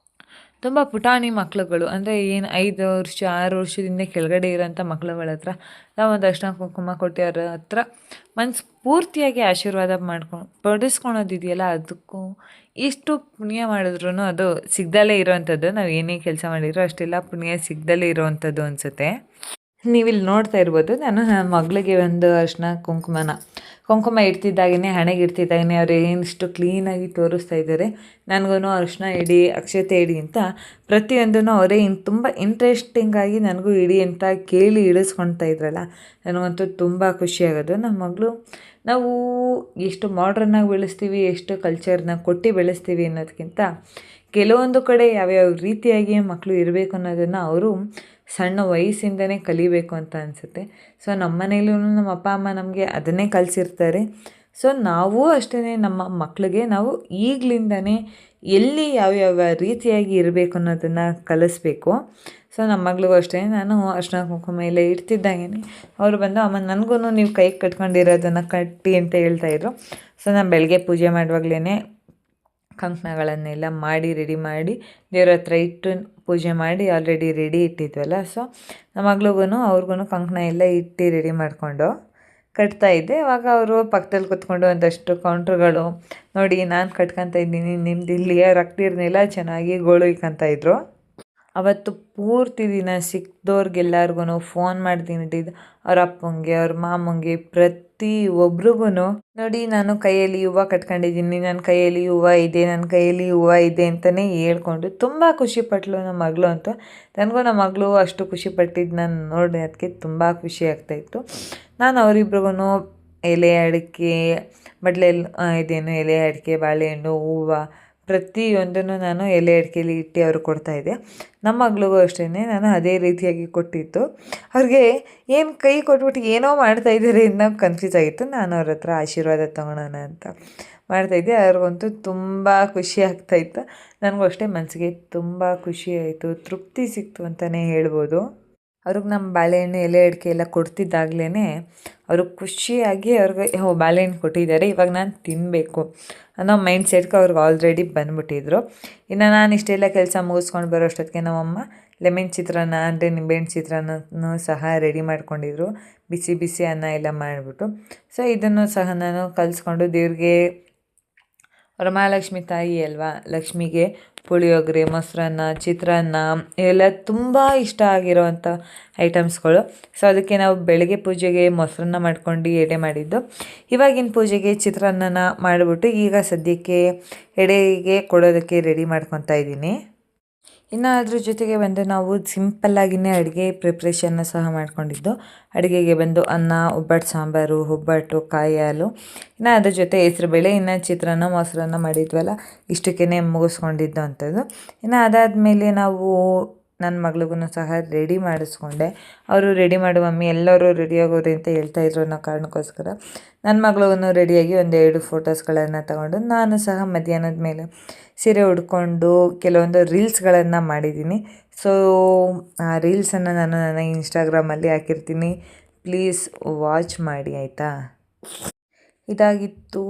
ತುಂಬ ಪುಟಾಣಿ ಮಕ್ಳುಗಳು ಅಂದರೆ ಏನು 5 ವರ್ಷ 6 ವರ್ಷದಿಂದ ಕೆಳಗಡೆ ಇರೋಂಥ ಮಕ್ಳುಗಳ ಹತ್ರ ನಾವು ಒಂದು ಅರ್ಶಿನ ಕುಂಕುಮ ಕೊಟ್ಟು ಅವ್ರ ಹತ್ರ ಮನಸ್ಸು ಪೂರ್ತಿಯಾಗಿ ಆಶೀರ್ವಾದ ಪಡಿಸ್ಕೊಳೋದಿದೆಯಲ್ಲ, ಅದಕ್ಕೂ ಎಷ್ಟು ಪುಣ್ಯ ಮಾಡಿದ್ರೂ ಅದು ಸಿಗ್ದಲೇ ಇರೋವಂಥದ್ದು. ನಾವು ಏನೇ ಕೆಲಸ ಮಾಡಿದ್ರು ಅಷ್ಟೆಲ್ಲ ಪುಣ್ಯ ಸಿಗ್ದಲೇ ಇರೋವಂಥದ್ದು ಅನಿಸುತ್ತೆ. ನೀವಿಲ್ಲಿ ನೋಡ್ತಾ ಇರ್ಬೋದು, ನಾನು ನನ್ನ ಮಗಳಿಗೆ ಒಂದು ಅರ್ಶಿನ ಕುಂಕುಮ ಇಡ್ತಿದ್ದಾಗೇ ಹಣೆಗೆ ಇಡ್ತಿದ್ದಾಗೇ ಅವ್ರು ಏನಿಷ್ಟು ಕ್ಲೀನಾಗಿ ತೋರಿಸ್ತಾ ಇದ್ದಾರೆ. ನನಗೂ ಅರ್ಶಿನ ಇಡಿ, ಅಕ್ಷತೆ ಇಡಿ ಅಂತ ಪ್ರತಿಯೊಂದೂ ಅವರೇ ತುಂಬ ಇಂಟ್ರೆಸ್ಟಿಂಗಾಗಿ ನನಗೂ ಇಡಿ ಅಂತ ಕೇಳಿ ಇಡಿಸ್ಕೊಳ್ತಾ ಇದ್ರಲ್ಲ, ನನಗಂತೂ ತುಂಬ ಖುಷಿಯಾಗೋದು. ನಮ್ಮ ಮಗಳು ನಾವು ಎಷ್ಟು ಮಾಡ್ರನ್ನಾಗಿ ಬೆಳೆಸ್ತೀವಿ, ಎಷ್ಟು ಕಲ್ಚರ್ನ ಕೊಟ್ಟು ಬೆಳೆಸ್ತೀವಿ ಅನ್ನೋದಕ್ಕಿಂತ ಕೆಲವೊಂದು ಕಡೆ ಯಾವ್ಯಾವ ರೀತಿಯಾಗಿ ಮಕ್ಕಳು ಇರಬೇಕು ಅನ್ನೋದನ್ನು ಅವರು ಸಣ್ಣ ವಯಸ್ಸಿಂದನೇ ಕಲಿಬೇಕು ಅಂತ ಅನಿಸುತ್ತೆ. ಸೊ ನಮ್ಮ ಮನೇಲೂ ನಮ್ಮ ಅಪ್ಪ ಅಮ್ಮ ನಮಗೆ ಅದನ್ನೇ ಕಲಿಸಿರ್ತಾರೆ. ಸೊ ನಾವು ಅಷ್ಟೇ ನಮ್ಮ ಮಕ್ಕಳಿಗೆ ನಾವು ಈಗಲಿಂದನೇ ಎಲ್ಲಿ ಯಾವ್ಯಾವ ರೀತಿಯಾಗಿ ಇರಬೇಕು ಅನ್ನೋದನ್ನು ಕಲಿಸ್ಬೇಕು. ಸೊ ನಮ್ಮ ಮಗಳಿಗೂ ಅಷ್ಟೇ ನಾನು ಅರ್ಶಿನ ಕುಂಕುಮ ಎಲ್ಲ ಇಡ್ತಿದ್ದಾಗೇ ಅವರು ಬಂದು ಅಮ್ಮ ನನಗೂ ನೀವು ಕೈಗೆ ಕಟ್ಕೊಂಡಿರೋದನ್ನು ಕಟ್ಟಿ ಅಂತ ಹೇಳ್ತಾಯಿದ್ರು. ಸೊ ನಾನು ಬೆಳಗ್ಗೆ ಪೂಜೆ ಮಾಡುವಾಗಲೇ ಕಂಕಣಗಳನ್ನೆಲ್ಲ ಮಾಡಿ ರೆಡಿ ಮಾಡಿ ದೇವ್ರ ಹತ್ರ ಇಟ್ಟು ಪೂಜೆ ಮಾಡಿ ಆಲ್ರೆಡಿ ರೆಡಿ ಇಟ್ಟಿದ್ವಲ್ಲ. ಸೊ ನಮ್ಮ ಮಗಳಿಗೂ ಅವ್ರಿಗೂ ಕಂಕಣ ಎಲ್ಲ ಇಟ್ಟು ರೆಡಿ ಮಾಡಿಕೊಂಡು ಕಟ್ತಾಯಿದ್ದೆ. ಆವಾಗ ಅವರು ಪಕ್ಕದಲ್ಲಿ ಕೂತ್ಕೊಂಡು ಒಂದಷ್ಟು ಕೌಂಟ್ರುಗಳು ನೋಡಿ ನಾನು ಕಟ್ಕೊತಾ ಇದ್ದೀನಿ, ನಿಮ್ದು ಇಲ್ಲಿ ರಕ್ತಿರ್ನೆಲ್ಲ ಚೆನ್ನಾಗಿ ಗೋಳುಯ್ಕೊತಾಯಿದ್ರು. ಅವತ್ತು ಪೂರ್ತಿ ದಿನ ಸಿಕ್ದವ್ರಿಗೆಲ್ಲರಿಗೂ ಫೋನ್ ಮಾಡ್ತಿದ್ದು ಅವ್ರ ಅಪ್ಪಂಗೆ ಅವ್ರ ಮಾಮಂಗೆ ಪ್ರತಿ ಒಬ್ರಿಗೂ ನೋಡಿ ನಾನು ಕೈಯಲ್ಲಿ ಹೂವು ಕಟ್ಕೊಂಡಿದ್ದೀನಿ, ನನ್ನ ಕೈಯಲ್ಲಿ ಹೂವು ಇದೆ, ನನ್ನ ಕೈಯಲ್ಲಿ ಹೂವು ಇದೆ ಅಂತಲೇ ಹೇಳ್ಕೊಂಡು ತುಂಬ ಖುಷಿಪಟ್ಲು ನಮ್ಮ ಮಗಳು ಅಂತೂ. ನನಗೂ ನಮ್ಮ ಮಗಳು ಅಷ್ಟು ಖುಷಿಪಟ್ಟಿದ್ದು ನಾನು ನೋಡಿ ಅದಕ್ಕೆ ತುಂಬ ಖುಷಿ ಆಗ್ತಾಯಿತ್ತು. ನಾನು ಅವರಿಬ್ರಿಗೂ ಎಲೆ ಅಡಿಕೆ ಇದೇನು ಎಲೆ ಅಡಿಕೆ, ಬಾಳೆಹಣ್ಣು, ಹೂವು ಪ್ರತಿಯೊಂದನ್ನು ನಾನು ಎಲೆ ಅಡಿಕೆಲಿ ಇಟ್ಟು ಅವ್ರಿಗೆ ಕೊಡ್ತಾಯಿದ್ದೆ. ನಮ್ಮ ಮಗಳಿಗೂ ಅಷ್ಟೇ ನಾನು ಅದೇ ರೀತಿಯಾಗಿ ಕೊಟ್ಟಿತ್ತು. ಅವ್ರಿಗೆ ಏನು ಕೈ ಕೊಟ್ಬಿಟ್ಟು ಏನೋ ಮಾಡ್ತಾಯಿದ್ದಾರೆ ಅನ್ನೋ ಕನ್ಫ್ಯೂಸ್ ಆಗಿತ್ತು. ನಾನು ಅವ್ರ ಹತ್ರ ಆಶೀರ್ವಾದ ತೊಗೊಳೋಣ ಅಂತ ಮಾಡ್ತಾಯಿದ್ದೆ. ಅವ್ರಿಗಂತೂ ತುಂಬ ಖುಷಿ ಆಗ್ತಾಯಿತ್ತು. ನನಗೂ ಅಷ್ಟೇ ಮನಸ್ಸಿಗೆ ತುಂಬ ಖುಷಿ ಆಯಿತು, ತೃಪ್ತಿ ಸಿಕ್ತು ಅಂತಲೇ ಹೇಳ್ಬೋದು. ಅವ್ರಿಗೆ ನಮ್ಮ ಬಾಳೆಹಣ್ಣು ಎಲೆ ಅಡಿಕೆ ಎಲ್ಲ ಕೊಡ್ತಿದ್ದಾಗಲೇ ಅವರು ಖುಷಿಯಾಗಿ ಅವ್ರಿಗೆ ಬಾಳೆಹಣ್ಣು ಕೊಟ್ಟಿದ್ದಾರೆ, ಇವಾಗ ನಾನು ತಿನ್ನಬೇಕು ಅನ್ನೋ ಮೈಂಡ್ ಸೆಟ್ಗೆ ಅವ್ರಿಗೆ ಆಲ್ರೆಡಿ ಬಂದುಬಿಟ್ಟಿದ್ರು. ಇನ್ನು ನಾನು ಇಷ್ಟೆಲ್ಲ ಕೆಲಸ ಮುಗಿಸ್ಕೊಂಡು ಬರೋ ಅಷ್ಟೊತ್ತಿಗೆ ನಮ್ಮಮ್ಮ ಲೆಮನ್ ಚಿತ್ರಾನ್ನ ಅಂದರೆ ನಿಂಬೆಹಣ್ಣು ಚಿತ್ರಾನ್ನನೂ ಸಹ ರೆಡಿ ಮಾಡ್ಕೊಂಡಿದ್ರು, ಬಿಸಿ ಬಿಸಿ ಅನ್ನ ಎಲ್ಲ ಮಾಡಿಬಿಟ್ಟು. ಸೊ ಇದನ್ನು ಸಹ ನಾನು ಕಲಿಸ್ಕೊಂಡು ದೇವ್ರಿಗೆ ವರಮಹಾಲಕ್ಷ್ಮಿ ತಾಯಿ ಅಲ್ವಾ, ಲಕ್ಷ್ಮಿಗೆ ಪುಳಿಯೋಗರೆ, ಮೊಸರನ್ನ, ಚಿತ್ರಾನ್ನ ಇವೆಲ್ಲ ತುಂಬ ಇಷ್ಟ ಆಗಿರೋವಂಥ ಐಟಮ್ಸ್ಗಳು. ಸೊ ಅದಕ್ಕೆ ನಾವು ಬೆಳಗ್ಗೆ ಪೂಜೆಗೆ ಮೊಸರನ್ನ ಮಾಡ್ಕೊಂಡು ಎಡೆ ಮಾಡಿದ್ದು, ಇವಾಗಿನ ಪೂಜೆಗೆ ಚಿತ್ರಾನ್ನನ ಮಾಡಿಬಿಟ್ಟು ಈಗ ಸದ್ಯಕ್ಕೆ ಎಡೆಗೆ ಕೊಡೋದಕ್ಕೆ ರೆಡಿ ಮಾಡ್ಕೊತಾ ಇದ್ದೀನಿ. ಇನ್ನು ಅದ್ರ ಜೊತೆಗೆ ಬಂದು ನಾವು ಸಿಂಪಲ್ಲಾಗಿಯೇ ಅಡುಗೆ ಪ್ರಿಪ್ರೇಷನ್ನ ಸಹ ಮಾಡ್ಕೊಂಡಿದ್ದು. ಅಡುಗೆಗೆ ಬಂದು ಅನ್ನ, ಒಬ್ಬಟ್ಟು ಸಾಂಬಾರು, ಒಬ್ಬಟ್ಟು, ಕಾಯಿ ಹಾಲು, ಇನ್ನು ಅದ್ರ ಜೊತೆ ಹೆಸ್ರುಬೇಳೆ, ಇನ್ನು ಚಿತ್ರಾನ್ನ, ಮೊಸರನ್ನ ಮಾಡಿದ್ವಲ್ಲ ಇಷ್ಟಕ್ಕೇ ಮುಗಿಸ್ಕೊಂಡಿದ್ದು ಅಂಥದ್ದು. ಇನ್ನು ಅದಾದಮೇಲೆ ನಾವು ನನ್ನ ಮಗಳಿಗೂ ಸಹ ರೆಡಿ ಮಾಡಿಸ್ಕೊಂಡೆ. ಅವರು ರೆಡಿ ಮಾಡು ಮಮ್ಮಿ ಎಲ್ಲರೂ ರೆಡಿಯಾಗೋರಿ ಅಂತ ಹೇಳ್ತಾಯಿದ್ರು ಅನ್ನೋ ಕಾರಣಕ್ಕೋಸ್ಕರ ನನ್ನ ಮಗಳಿಗೂ ರೆಡಿಯಾಗಿ 1-2 ಫೋಟೋಸ್ಗಳನ್ನು ತಗೊಂಡು ನಾನು ಸಹ ಮಧ್ಯಾಹ್ನದ ಮೇಲೆ ಸೀರೆ ಉಡ್ಕೊಂಡು ಕೆಲವೊಂದು ರೀಲ್ಸ್ಗಳನ್ನು ಮಾಡಿದ್ದೀನಿ. ಸೊ ಆ ರೀಲ್ಸನ್ನು ನಾನು ನನ್ನ ಇನ್ಸ್ಟಾಗ್ರಾಮಲ್ಲಿ ಹಾಕಿರ್ತೀನಿ, ಪ್ಲೀಸ್ ವಾಚ್ ಮಾಡಿ ಆಯಿತಾ. ಇದಾಗಿತ್ತು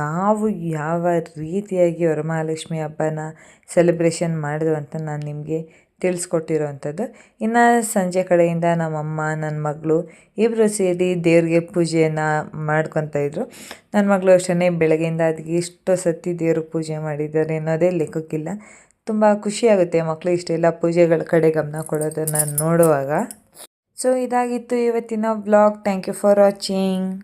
ನಾವು ಯಾವ ರೀತಿಯಾಗಿ ವರಮಹಾಲಕ್ಷ್ಮಿ ಹಬ್ಬನ ಸೆಲೆಬ್ರೇಷನ್ ಮಾಡಿದ್ವು ಅಂತ ನಾನು ನಿಮಗೆ ತಿಳಿಸ್ಕೊಟ್ಟಿರೋವಂಥದ್ದು. ಇನ್ನು ಸಂಜೆ ಕಡೆಯಿಂದ ನಮ್ಮಮ್ಮ ನನ್ನ ಮಗಳು ಇಬ್ಬರು ಸೇರಿ ದೇವ್ರಿಗೆ ಪೂಜೆಯನ್ನು ಮಾಡ್ಕೊತಾಯಿದ್ರು. ನನ್ನ ಮಗಳು ಅಷ್ಟೇ ಬೆಳಗ್ಗೆಯಿಂದ ಅದಕ್ಕೆ ಎಷ್ಟು ಸತಿ ದೇವ್ರಿಗೆ ಪೂಜೆ ಮಾಡಿದ್ದಾರೆ ಅನ್ನೋದೇ ಲೆಕ್ಕಕ್ಕಿಲ್ಲ. ತುಂಬ ಖುಷಿಯಾಗುತ್ತೆ ಮಕ್ಕಳು ಇಷ್ಟೆಲ್ಲ ಪೂಜೆಗಳ ಕಡೆ ಗಮನ ಕೊಡೋದನ್ನು ನೋಡುವಾಗ. ಸೊ ಇದಾಗಿತ್ತು ಇವತ್ತಿನ vlog. Thank you for watching.